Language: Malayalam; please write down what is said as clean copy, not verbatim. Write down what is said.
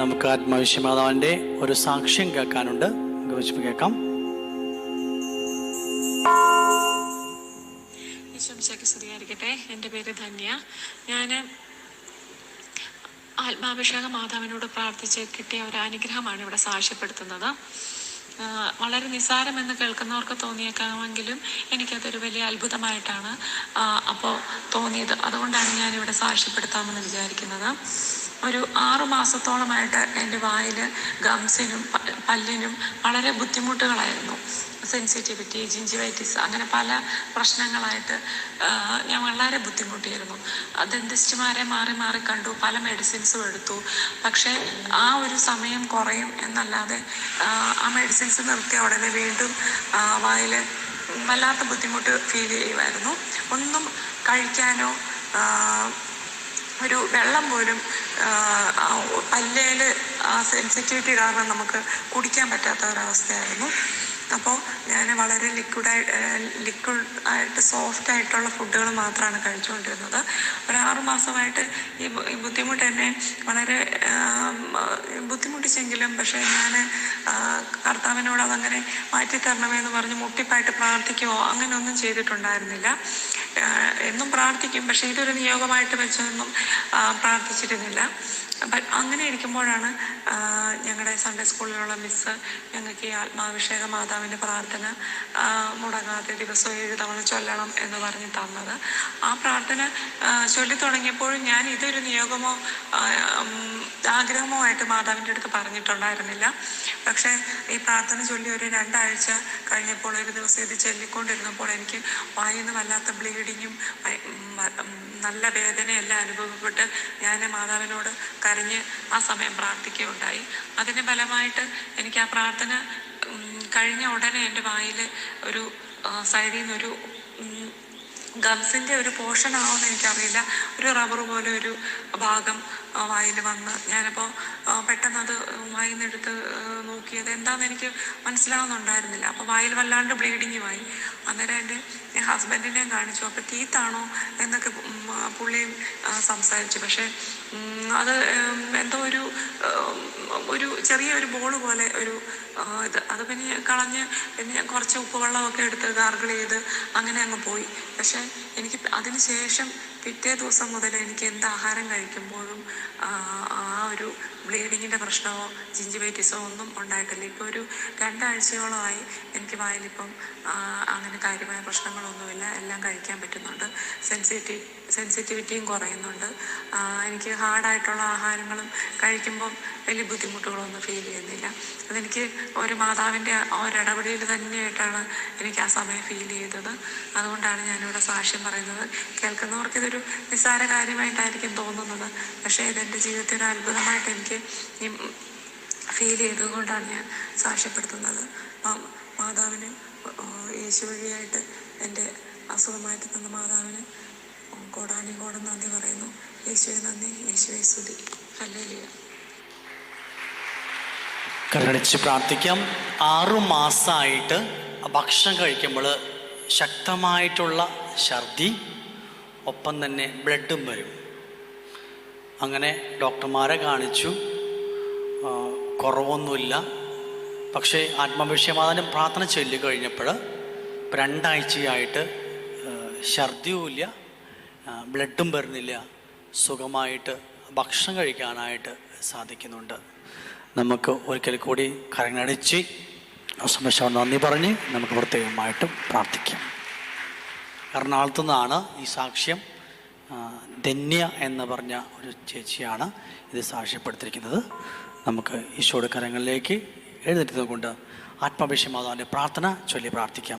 നമുക്ക് ആത്മവിശ്വമാതാവിൻ്റെ ഒരു സാക്ഷ്യം കേൾക്കാനുണ്ട്. കേൾക്കാം. ഈശോമിശിഹായ്ക്ക് സ്തുതിയായിരിക്കട്ടെ. എൻ്റെ പേര് ധന്യ. ഞാൻ ആത്മാഭിഷേക മാതാവിനോട് പ്രാർത്ഥിച്ച് കിട്ടിയ ഒരു അനുഗ്രഹമാണ് ഇവിടെ സാക്ഷ്യപ്പെടുത്തുന്നത്. വളരെ നിസ്സാരമെന്ന് കേൾക്കുന്നവർക്ക് തോന്നിയേക്കാമെങ്കിലും എനിക്കതൊരു വലിയ അത്ഭുതമായിട്ടാണ് അപ്പോൾ തോന്നിയത്. അതുകൊണ്ടാണ് ഞാനിവിടെ സാക്ഷ്യപ്പെടുത്താമെന്ന് വിചാരിക്കുന്നത്. ഒരു 6 മാസത്തോളമായിട്ട് എൻ്റെ വായിൽ ഗംസിനും പല്ലിനും വളരെ ബുദ്ധിമുട്ടുകളായിരുന്നു. സെൻസിറ്റിവിറ്റി, ജിഞ്ചിവൈറ്റിസ്, അങ്ങനെ പല പ്രശ്നങ്ങളായിട്ട് ഞാൻ വളരെ ബുദ്ധിമുട്ടിയിരുന്നു. ഡെന്റിസ്റ്റുമാരെ മാറി മാറി കണ്ടു, പല മെഡിസിൻസും എടുത്തു. പക്ഷേ ആ ഒരു സമയം കുറയും എന്നല്ലാതെ ആ മെഡിസിൻസ് നിർത്തിയ ഉടനെ വീണ്ടും വായിൽ വല്ലാത്ത ബുദ്ധിമുട്ട് ഫീൽ ചെയ്യുമായിരുന്നു. ഒന്നും കഴിക്കാനോ ഒരു വെള്ളം പോലും പല്ലേൽ സെൻസിറ്റിവിറ്റി കാരണം നമുക്ക് കുടിക്കാൻ പറ്റാത്ത ഒരവസ്ഥയായിരുന്നു. അപ്പോൾ ഞാൻ വളരെ ലിക്വിഡായിട്ട് സോഫ്റ്റായിട്ടുള്ള ഫുഡുകൾ മാത്രമാണ് കഴിച്ചുകൊണ്ടിരുന്നത്. ഒരു 6 മാസമായിട്ട് ഈ ബുദ്ധിമുട്ട് എന്നെ വളരെ ബുദ്ധിമുട്ടിച്ചെങ്കിലും പക്ഷേ ഞാൻ കർത്താവിനോട് അതങ്ങനെ മാറ്റിത്തരണമെന്ന് പറഞ്ഞ് മുട്ടിപ്പായിട്ട് പ്രാർത്ഥിക്കുകയോ അങ്ങനെ ഒന്നും ചെയ്തിട്ടുണ്ടായിരുന്നില്ല. എന്നും പ്രാർത്ഥിക്കും, പക്ഷേ ഇതൊരു നിയോഗമായിട്ട് വെച്ചൊന്നും പ്രാർത്ഥിച്ചിരുന്നില്ല. അപ്പം അങ്ങനെ ഇരിക്കുമ്പോഴാണ് ഞങ്ങളുടെ സൺഡേ സ്കൂളിലുള്ള മിസ്സ് ഞങ്ങൾക്ക് ഈ ആത്മാഭിഷേക മാതാവിൻ്റെ പ്രാർത്ഥന മുടങ്ങാതെ ദിവസവും 7 തവണ ചൊല്ലണം എന്ന് പറഞ്ഞ് തന്നത്. ആ പ്രാർത്ഥന ചൊല്ലി തുടങ്ങിയപ്പോഴും ഞാൻ ഇതൊരു നിയോഗമോ ആഗ്രഹമോ ആയിട്ട് മാതാവിൻ്റെ അടുത്ത് പറഞ്ഞിട്ടുണ്ടായിരുന്നില്ല. പക്ഷേ ഈ പ്രാർത്ഥന ചൊല്ലി ഒരു 2 ആഴ്ച കഴിഞ്ഞപ്പോൾ ഒരു ദിവസം ഇത് ചൊല്ലിക്കൊണ്ടിരുന്നപ്പോൾ എനിക്ക് വായിന്ന് വല്ലാത്ത ബ്ലീഡിങ്ങും നല്ല വേദനയെല്ലാം അനുഭവപ്പെട്ട് ഞാൻ മാതാവിനോട് കരഞ്ഞ് ആ സമയം പ്രാർത്ഥിക്കുകയുണ്ടായി. അതിൻ്റെ ഫലമായിട്ട് എനിക്ക് ആ പ്രാർത്ഥന കഴിഞ്ഞ ഉടനെ എൻ്റെ വായിൽ ഒരു സൈഡിൽ നിന്നൊരു ഗംസിൻ്റെ ഒരു പോർഷൻ ആവുമെന്ന് എനിക്കറിയില്ല, ഒരു റബ്ബർ പോലെ ഒരു ഭാഗം വായിൽ വന്ന് ഞാനപ്പോൾ പെട്ടെന്ന് അത് വായിൽ നിന്നെടുത്ത് നോക്കിയത് എന്താണെന്ന് എനിക്ക് മനസ്സിലാവുന്നുണ്ടായിരുന്നില്ല. അപ്പോൾ വായിൽ വല്ലാണ്ട് ബ്ലീഡിങ്ങുമായി. അന്നേരം എൻ്റെ ഹസ്ബൻഡിനെയും കാണിച്ചു. അപ്പോൾ ടീത്താണോ എന്നൊക്കെ പുള്ളിയും സംസാരിച്ചു. പക്ഷേ അത് എന്തോ ഒരു ചെറിയൊരു ബോൾ പോലെ ഒരു അത് പിന്നെ കളഞ്ഞ് പിന്നെ ഞാൻ കുറച്ച് ഉപ്പുവെള്ളമൊക്കെ എടുത്ത് ഗാർഗിൾ ചെയ്ത് അങ്ങനെ അങ്ങ് പോയി. പക്ഷേ എനിക്ക് അതിന് ശേഷം പിറ്റേ ദിവസം മുതൽ എനിക്ക് എന്ത് ആഹാരം കഴിക്കുമ്പോഴും ആ ഒരു ബ്ലീഡിങ്ങിൻ്റെ പ്രശ്നമോ ജിഞ്ചിവൈറ്റിസോ ഒന്നും ഉണ്ടായിട്ടില്ല. ഇപ്പോൾ ഒരു 2 ആഴ്ചയോളമായി എനിക്ക് വായിലിപ്പം അങ്ങനെ കാര്യമായ പ്രശ്നങ്ങളൊന്നുമില്ല. എല്ലാം കഴിക്കാൻ പറ്റുന്നുണ്ട്. സെൻസിറ്റിവിറ്റിയും കുറയുന്നുണ്ട്. എനിക്ക് ഹാർഡായിട്ടുള്ള ആഹാരങ്ങളും കഴിക്കുമ്പം വലിയ ബുദ്ധിമുട്ടുകളൊന്നും ഫീൽ ചെയ്യുന്നില്ല. അതെനിക്ക് ഒരു മാതാവിൻ്റെ ഒരിടപെടൽ തന്നെയായിട്ടാണ് എനിക്ക് ആ സമയം ഫീൽ ചെയ്തത്. അതുകൊണ്ടാണ് ഞാനിവിടെ സാക്ഷ്യം പറയുന്നത്. കേൾക്കുന്നവർക്ക് ഇതൊരു നിസ്സാര കാര്യമായിട്ടായിരിക്കും തോന്നുന്നത്, പക്ഷേ ഇതെൻ്റെ ജീവിതത്തിൽ ഒരു അത്ഭുതമായിട്ട് എനിക്ക് ഫീൽ ചെയ്തതുകൊണ്ടാണ് ഞാൻ സാക്ഷ്യപ്പെടുത്തുന്നത്. മാതാവിന് യേശു വഴിയായിട്ട് എൻ്റെ അസുഖമായിട്ട് തന്ന മാതാവിന് കോടാനുകോടാനും നന്ദി പറയുന്നു. യേശുവെ നന്ദി, യേശുവെ സ്തുതി. ഹല്ലേലൂയ. കണ്ണടച്ച് പ്രാർത്ഥിക്കാം. 6 മാസമായിട്ട് ഭക്ഷണം കഴിക്കുമ്പോൾ ശക്തമായിട്ടുള്ള ഛർദി, ഒപ്പം തന്നെ ബ്ലഡും വരും. അങ്ങനെ ഡോക്ടർമാരെ കാണിച്ചു, കുറവൊന്നുമില്ല. പക്ഷേ ആത്മാഭിഷേകമാതാവിൻ്റെ പ്രാർത്ഥന ചൊല്ലി കഴിഞ്ഞപ്പോൾ 2 ആഴ്ചയായിട്ട് ഛർദിയുമില്ല, ബ്ലഡും വരുന്നില്ല, സുഖമായിട്ട് ഭക്ഷണം കഴിക്കാനായിട്ട് സാധിക്കുന്നുണ്ട്. നമുക്ക് ഒരിക്കൽ കൂടി കരങ്ങളടിച്ച് സംരക്ഷണം നന്ദി പറഞ്ഞ് നമുക്ക് പ്രത്യേകമായിട്ടും പ്രാർത്ഥിക്കാം. എറണാകുളത്തു നിന്നാണ് ഈ സാക്ഷ്യം. ധന്യ എന്ന് പറഞ്ഞ ഒരു ചേച്ചിയാണ് ഇത് സാക്ഷ്യപ്പെടുത്തിയിരിക്കുന്നത്. നമുക്ക് ഈശോയുടെ കരങ്ങളിലേക്ക് എഴുന്നേറ്റ് കൊണ്ട് ആത്മാഭിഷേക മാതാവിൻ്റെ പ്രാർത്ഥന ചൊല്ലി പ്രാർത്ഥിക്കാം.